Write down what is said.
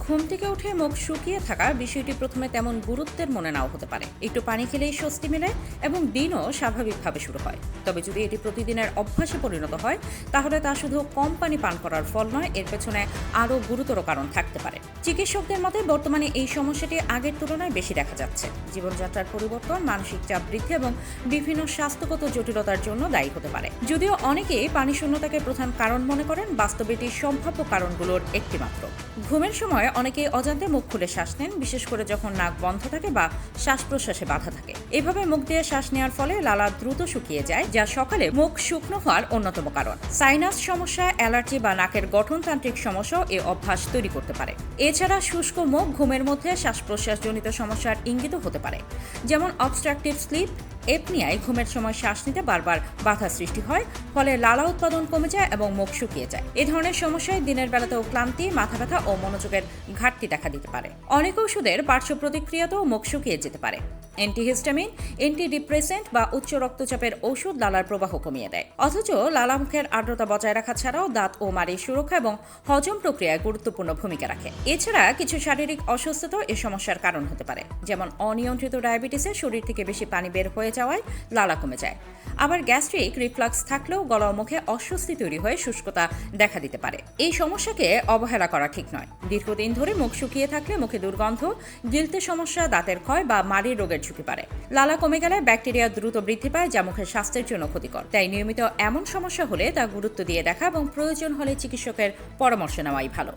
ঘুম থেকে উঠে মুখ শুকিয়ে থাকা বিষয়টি প্রথমে তেমন গুরুত্বের মনে নাও হতে পারে। একটু পানি খেলেই স্বস্তি মেলে এবং দিনও স্বাভাবিকভাবে শুরু হয়। তবে যদি এটি প্রতিদিনের অভ্যাসে পরিণত হয় তাহলে তা শুধু কম পানি পান করার ফল নয়, এর পেছনে আরও গুরুতর কারণ থাকতে পারে। চিকিৎসকদের মতে বর্তমানে এই সমস্যাটি আগের তুলনায় বেশি দেখা যাচ্ছে। জীবনযাত্রার পরিবর্তন, মানসিক চাপ বৃদ্ধি এবং বিভিন্ন স্বাস্থ্যগত জটিলতার জন্য দায়ী হতে পারে। যদিও অনেকেই পানি শূন্যতাকে প্রধান কারণ মনে করেন, বাস্তবে এটি সম্ভাব্য কারণগুলোর একটি মাত্র। ঘুমের সময় অনেকেই অজান্তে মুখ খুলে শ্বাস নেন, বিশেষ করে যখন নাক বন্ধ থাকে বা শ্বাস প্রশ্বাসে বাধা থাকে। এভাবে মুখ দিয়ে শ্বাস নেওয়ার ফলে লালা দ্রুত শুকিয়ে যায়, যা সকালে মুখ শুকনো হওয়ার অন্যতম কারণ। সাইনাস সমস্যা, অ্যালার্জি বা নাকের গঠনতান্ত্রিক সমস্যাও এই অভ্যাস তৈরি করতে পারে। এছাড়া শুষ্ক মুখ ঘুমের মধ্যে শ্বাস প্রশ্বাসজনিত সমস্যার ইঙ্গিত হতে পারে, যেমন অবস্ট্রাকটিভ স্লিপ এপনিয়ায় ঘুমের সময় শ্বাস নিতে বারবার বাধা সৃষ্টি হয়, ফলে লালা উৎপাদন কমে যায় এবং মুখ শুকিয়ে যায়। এ ধরনের সমস্যায় দিনের বেলাতেও ক্লান্তি, মাথা ব্যথা ও মনোযোগের ঘাটতি দেখা দিতে পারে। অনেক ওষুধের পার্শ্ব প্রতিক্রিয়াতেও মুখ শুকিয়ে যেতে পারে। অ্যান্টিহিস্টামিন, অ্যান্টিডিপ্রেসেন্ট বা উচ্চ রক্তচাপের ওষুধ লালার প্রবাহ কমিয়ে দেয়। অথচ লালা মুখের আর্দ্রতা বজায় রাখা ছাড়াও দাঁত ও মাড়ির সুরক্ষা এবং হজম প্রক্রিয়ায় গুরুত্বপূর্ণ ভূমিকা রাখে। এছাড়া কিছু শারীরিক অসুস্থতাও এ সমস্যার কারণ হতে পারে, যেমন অনিয়ন্ত্রিত ডায়াবেটিসে শরীর থেকে বেশি পানি বের হয়ে যাওয়ায় লালা কমে যায়। আবার গ্যাস্ট্রিক রিফ্লাক্স থাকলেও গলা ও মুখে অস্বস্তি তৈরি হয়ে শুষ্কতা দেখা দিতে পারে। এই সমস্যাকে অবহেলা করা ঠিক নয়। দীর্ঘদিন ধরে মুখ শুকিয়ে থাকলে মুখে দুর্গন্ধ, গিলতে সমস্যা, দাঁতের ক্ষয় বা মাড়ির রোগের ঝুঁকি বাড়ে। লালা কমে গেলে ব্যাকটেরিয়া দ্রুত বৃদ্ধি পায়, যা মুখের স্বাস্থ্যের জন্য ক্ষতিকর। তাই নিয়মিত এমন সমস্যা হলে তা গুরুত্ব দিয়ে দেখা এবং প্রয়োজন হলে চিকিৎসকের পরামর্শ নেওয়াই ভালো।